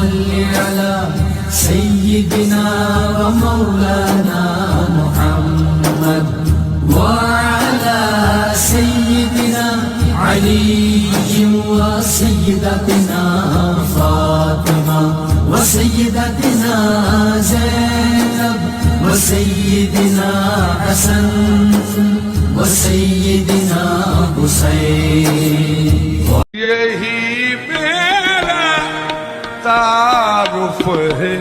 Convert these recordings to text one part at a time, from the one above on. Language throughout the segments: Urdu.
صل على سيدنا ومولانا محمد وعلى سيدنا علي وسيدتنا فاطمة وسيدتنا زينب وسيدنا حسن وسيدنا حسين. یہی میرا تعارف ہے،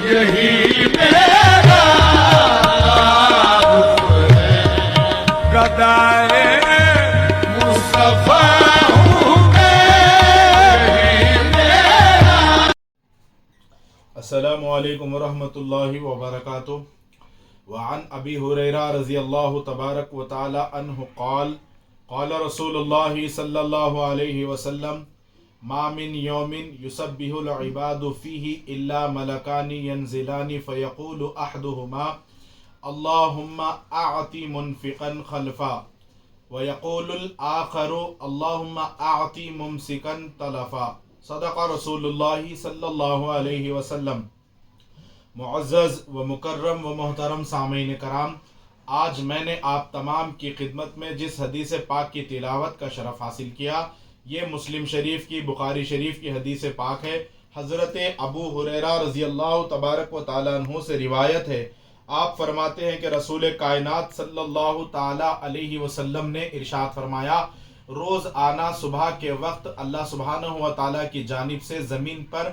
یہی میرا تعارف ہے، گدائے مصطفیٰ ہوں میں، یہی میرا. السلام علیکم ورحمۃ اللہ وبرکاتہ. وعن ابی ہریرہ رضی اللہ تبارک و تعالی عنہ قال قال رسول اللہ صلی اللہ علیہ وسلم ما من یوم یسبح العباد فیہ الا ملکان ینزلان فیقول احدہما اللہم اعطی منفقا خلفا ویقول الآخر اللہم اعطی ممسکا تلفا. صدق رسول اللہ صلی اللہ علیہ وسلم. معزز و مکرم و محترم سامعین کرام، آج میں نے آپ تمام کی خدمت میں جس حدیث پاک کی تلاوت کا شرف حاصل کیا، یہ مسلم شریف کی، بخاری شریف کی حدیث پاک ہے. حضرت ابو ہریرہ رضی اللہ تبارک و تعالیٰ عنہ سے روایت ہے. آپ فرماتے ہیں کہ رسول کائنات صلی اللہ تعالیٰ علیہ وسلم نے ارشاد فرمایا، روز آنا صبح کے وقت اللہ سبحانہ و تعالیٰ کی جانب سے زمین پر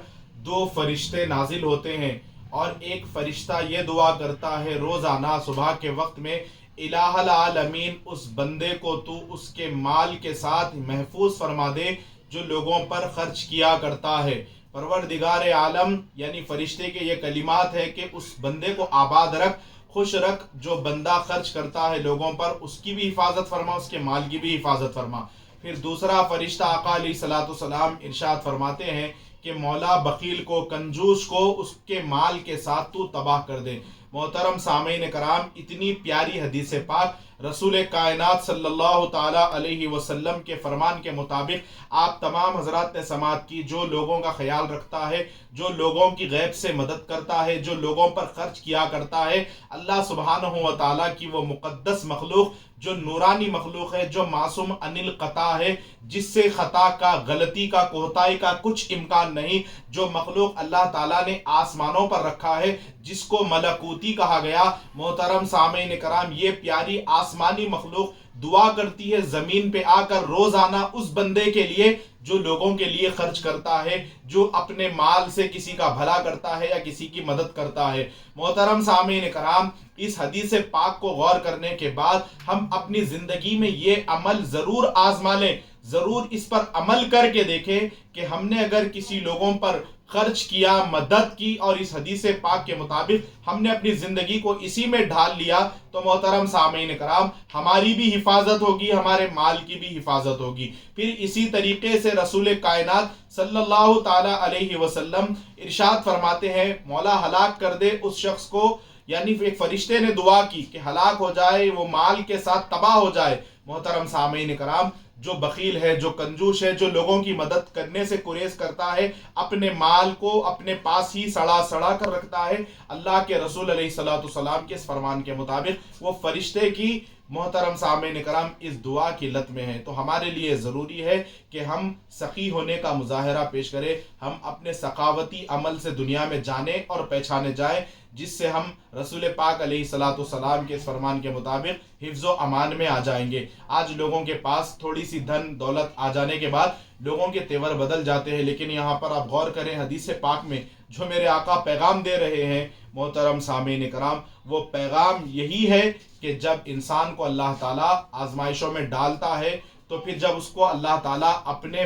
دو فرشتے نازل ہوتے ہیں، اور ایک فرشتہ یہ دعا کرتا ہے روزانہ صبح کے وقت میں، الہ العالمین اس بندے کو تو اس کے مال کے ساتھ محفوظ فرما دے جو لوگوں پر خرچ کیا کرتا ہے. پروردگار عالم یعنی فرشتے کے یہ کلمات ہے کہ اس بندے کو آباد رکھ، خوش رکھ، جو بندہ خرچ کرتا ہے لوگوں پر اس کی بھی حفاظت فرما، اس کے مال کی بھی حفاظت فرما. پھر دوسرا فرشتہ آقا علیہ الصلوۃ والسلام ارشاد فرماتے ہیں کہ مولا بخیل کو، کنجوس کو اس کے مال کے ساتھ تو تباہ کر دے. محترم سامعین کرام، اتنی پیاری حدیث پاک رسول کائنات صلی اللہ تعالیٰ علیہ وسلم کے فرمان کے مطابق آپ تمام حضرات نے سماعت کی. جو لوگوں کا خیال رکھتا ہے، جو لوگوں کی غیب سے مدد کرتا ہے، جو لوگوں پر خرچ کیا کرتا ہے، اللہ سبحانہ و تعالیٰ کی وہ مقدس مخلوق جو نورانی مخلوق ہے، جو معصوم عن الخطا ہے، جس سے خطا کا، غلطی کا، کوتاہی کا کچھ امکان نہیں، جو مخلوق اللہ تعالیٰ نے آسمانوں پر رکھا ہے جس کو ملکوتی کہا گیا. محترم سامعین کرام، یہ پیاری آسمانی مخلوق دعا کرتی ہے زمین پہ آ کر روزانہ اس بندے کے لیے جو لوگوں کے لیے خرچ کرتا ہے، جو اپنے مال سے کسی کا بھلا کرتا ہے یا کسی کی مدد کرتا ہے. محترم سامعین کرام، اس حدیث پاک کو غور کرنے کے بعد ہم اپنی زندگی میں یہ عمل ضرور آزما لیں، ضرور اس پر عمل کر کے دیکھیں کہ ہم نے اگر کسی لوگوں پر خرچ کیا، مدد کی، اور اس حدیث پاک کے مطابق ہم نے اپنی زندگی کو اسی میں ڈھال لیا، تو محترم سامعین کرام ہماری بھی حفاظت ہوگی، ہمارے مال کی بھی حفاظت ہوگی. پھر اسی طریقے سے رسول کائنات صلی اللہ تعالیٰ علیہ وسلم ارشاد فرماتے ہیں، مولا ہلاک کر دے اس شخص کو، یعنی ایک فرشتے نے دعا کی کہ ہلاک ہو جائے، وہ مال کے ساتھ تباہ ہو جائے. محترم سامعین کرام، جو بخیل ہے، جو کنجوس ہے، جو لوگوں کی مدد کرنے سے گریز کرتا ہے، اپنے مال کو اپنے پاس ہی سڑا کر رکھتا ہے، اللہ کے رسول علیہ الصلوۃ والسلام کے اس فرمان کے مطابق وہ فرشتے کی، محترم سامعین کرام، اس دعا کی لت میں ہیں. تو ہمارے لیے ضروری ہے کہ ہم سخی ہونے کا مظاہرہ پیش کریں، ہم اپنے سخاوتی عمل سے دنیا میں جانے اور پہچانے جائیں، جس سے ہم رسول پاک علیہ الصلوۃ والسلام کے اس فرمان کے مطابق حفظ و امان میں آ جائیں گے. آج لوگوں کے پاس تھوڑی سی دھن دولت آ جانے کے بعد لوگوں کے تیور بدل جاتے ہیں، لیکن یہاں پر آپ غور کریں حدیث پاک میں جو میرے آقا پیغام دے رہے ہیں، محترم سامعین کرام، وہ پیغام یہی ہے کہ جب انسان کو اللہ تعالیٰ آزمائشوں میں ڈالتا ہے تو پھر جب اس کو اللہ تعالیٰ اپنے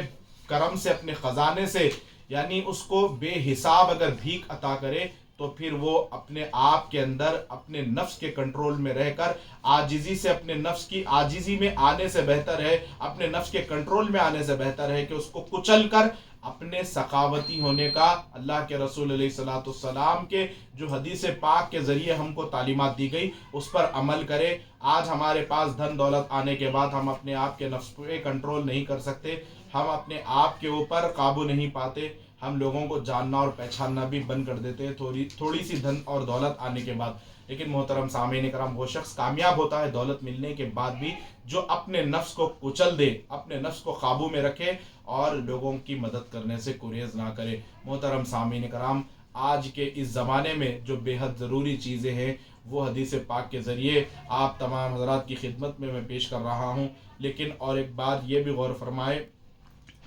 کرم سے، اپنے خزانے سے، یعنی اس کو بے حساب اگر بھیک عطا کرے، تو پھر وہ اپنے آپ کے اندر اپنے نفس کے کنٹرول میں رہ کر عاجزی سے، اپنے نفس کی عاجزی میں آنے سے بہتر ہے، اپنے نفس کے کنٹرول میں آنے سے بہتر ہے کہ اس کو کچل کر اپنے سخاوتی ہونے کا اللہ کے رسول علیہ الصلوۃ والسلام کے جو حدیث پاک کے ذریعے ہم کو تعلیمات دی گئی اس پر عمل کرے. آج ہمارے پاس دھن دولت آنے کے بعد ہم اپنے آپ کے نفس پہ کنٹرول نہیں کر سکتے، ہم اپنے آپ کے اوپر قابو نہیں پاتے. ہم لوگوں کو جاننا اور پہچاننا بھی بند کر دیتے ہیں تھوڑی سی دھن اور دولت آنے کے بعد. لیکن محترم سامعین کرام، وہ شخص کامیاب ہوتا ہے دولت ملنے کے بعد بھی جو اپنے نفس کو کچل دے، اپنے نفس کو قابو میں رکھے اور لوگوں کی مدد کرنے سے گریز نہ کرے. محترم سامعین کرام، آج کے اس زمانے میں جو بے حد ضروری چیزیں ہیں وہ حدیث پاک کے ذریعے آپ تمام حضرات کی خدمت میں پیش کر رہا ہوں. لیکن اور ایک بات یہ بھی غور فرمائے،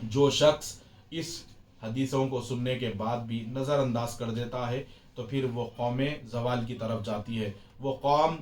جو شخص اس حدیثوں کو سننے کے بعد بھی نظر انداز کر دیتا ہے تو پھر وہ قوم زوال کی طرف جاتی ہے، وہ قوم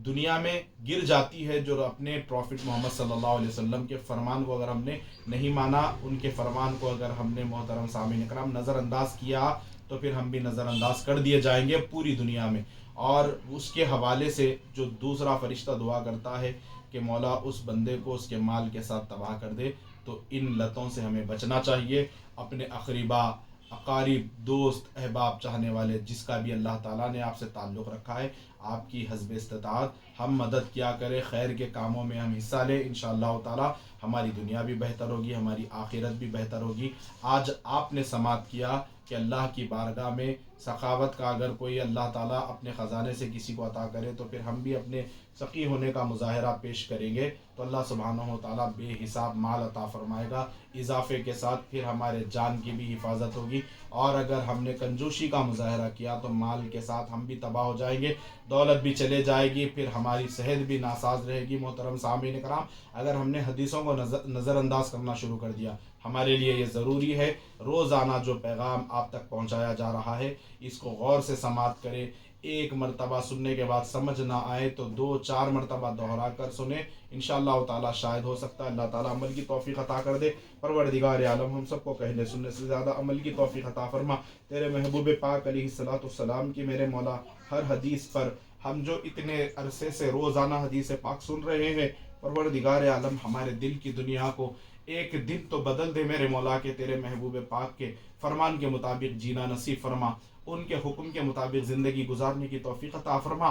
دنیا میں گر جاتی ہے جو اپنے پروفٹ محمد صلی اللہ علیہ وسلم کے فرمان کو اگر ہم نے نہیں مانا، ان کے فرمان کو اگر ہم نے محترم سامعین کرام نظر انداز کیا تو پھر ہم بھی نظر انداز کر دیے جائیں گے پوری دنیا میں. اور اس کے حوالے سے جو دوسرا فرشتہ دعا کرتا ہے کہ مولا اس بندے کو اس کے مال کے ساتھ تباہ کر دے. تو ان لتوں سے ہمیں بچنا چاہیے. اپنے اقربا، اقارب، دوست، احباب، چاہنے والے، جس کا بھی اللہ تعالیٰ نے آپ سے تعلق رکھا ہے، آپ کی حسب استطاعت ہم مدد کیا کرے، خیر کے کاموں میں ہم حصہ لیں. انشاءاللہ تعالیٰ ہماری دنیا بھی بہتر ہوگی، ہماری آخرت بھی بہتر ہوگی. آج آپ نے سماعت کیا کہ اللہ کی بارگاہ میں سخاوت کا اگر کوئی اللہ تعالیٰ اپنے خزانے سے کسی کو عطا کرے تو پھر ہم بھی اپنے سخی ہونے کا مظاہرہ پیش کریں گے تو اللہ سبحانہ و تعالیٰ بے حساب مال عطا فرمائے گا. اضافے کے ساتھ پھر ہمارے جان کی بھی حفاظت ہوگی. اور اگر ہم نے کنجوسی کا مظاہرہ کیا تو مال کے ساتھ ہم بھی تباہ ہو جائیں گے، دولت بھی چلے جائے گی، پھر ہماری صحت بھی ناساز رہے گی. محترم سامعین کرام، اگر ہم نے حدیثوں کو نظر انداز کرنا شروع کر دیا، ہمارے لیے یہ ضروری ہے روزانہ جو پیغام آپ تک پہنچایا جا رہا ہے اس کو غور سے سماعت کریں. ایک مرتبہ سننے کے بعد سمجھ نہ آئے تو 2-4 مرتبہ دہرا کر سنیں. انشاءاللہ تعالیٰ شاید ہو سکتا ہے اللہ تعالیٰ عمل کی توفیق عطا کر دے. پروردگار عالم ہم سب کو کہنے سننے سے زیادہ عمل کی توفیق عطا فرما. تیرے محبوب پاک علیہ الصلوۃ والسلام کی میرے مولا ہر حدیث پر ہم جو اتنے عرصے سے روزانہ حدیث پاک سن رہے ہیں، پروردگار عالم ہمارے دل کی دنیا کو ایک دن تو بدل دے میرے مولا کے تیرے محبوب پاک کے فرمان کے مطابق جینا نصیب فرما، ان کے حکم کے مطابق زندگی گزارنے کی توفیق عطا فرما.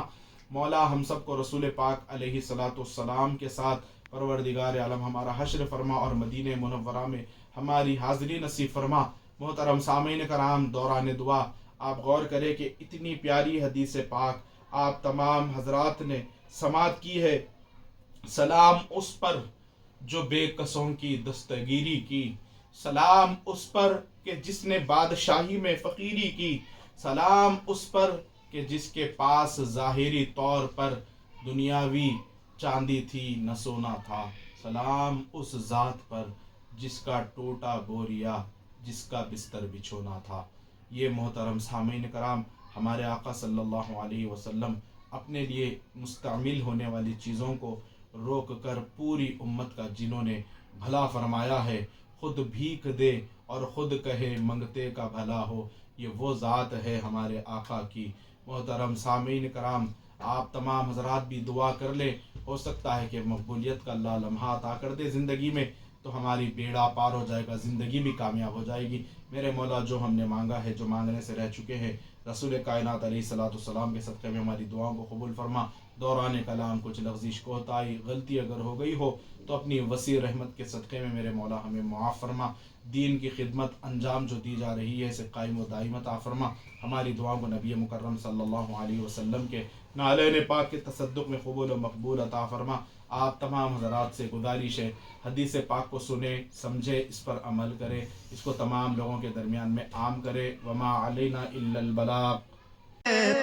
مولا ہم سب کو رسول پاک علیہ الصلوۃ والسلام کے ساتھ پروردگار عالم ہمارا حشر فرما اور مدینہ منورہ میں ہماری حاضری نصیب فرما. محترم سامعین کرام، دوران دعا آپ غور کریں کہ اتنی پیاری حدیث پاک آپ تمام حضرات نے سماعت کی ہے. سلام اس پر جو بے کسوں کی دستگیری کی، سلام اس پر کہ جس نے بادشاہی میں فقیری کی، سلام اس پر کہ جس کے پاس ظاہری طور پر دنیاوی چاندی تھی نہ سونا تھا، سلام اس ذات پر جس کا ٹوٹا بوریا جس کا بستر بچھونا تھا. یہ محترم سامعین کرام، ہمارے آقا صلی اللہ علیہ وسلم اپنے لیے مستعمل ہونے والی چیزوں کو روک کر پوری امت کا جنہوں نے بھلا فرمایا ہے. خود بھیک دے اور خود کہے منگتے کا بھلا ہو، یہ وہ ذات ہے ہمارے آقا کی. محترم سامعین کرام، آپ تمام حضرات بھی دعا کر لیں، ہو سکتا ہے کہ مقبولیت کا اللہ لمحہ عطا کر دے زندگی میں تو ہماری بیڑا پار ہو جائے گا، زندگی بھی کامیاب ہو جائے گی. میرے مولا جو ہم نے مانگا ہے، جو مانگنے سے رہ چکے ہیں، رسول کائنات علیہ الصلوۃ والسلام کے صدقے میں ہماری دعاؤں کو قبول فرما. دوران کلام کچھ لغزش، کوتاہی، غلطی اگر ہو گئی ہو تو اپنی وسیع رحمت کے صدقے میں میرے مولا ہمیں معاف فرما. دین کی خدمت انجام جو دی جا رہی ہے اسے قائم و دائم عطا فرما. ہماری دعاؤں کو نبی مکرم صلی اللہ علیہ وسلم کے نالین پاک کے تصدق میں قبول و مقبول عطا فرما. آپ تمام حضرات سے گزارش ہے، حدیث پاک کو سنیں، سمجھے، اس پر عمل کرے، اس کو تمام لوگوں کے درمیان میں عام کرے. وما علینا الا البلاغ.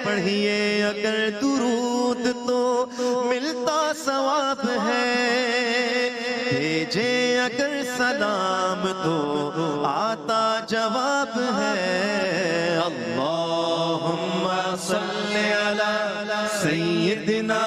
پڑھیے اگر درود تو ملتا ثواب ہے، بھیجے اگر سلام تو آتا جواب ہے. اللہم صلی علی سیدنا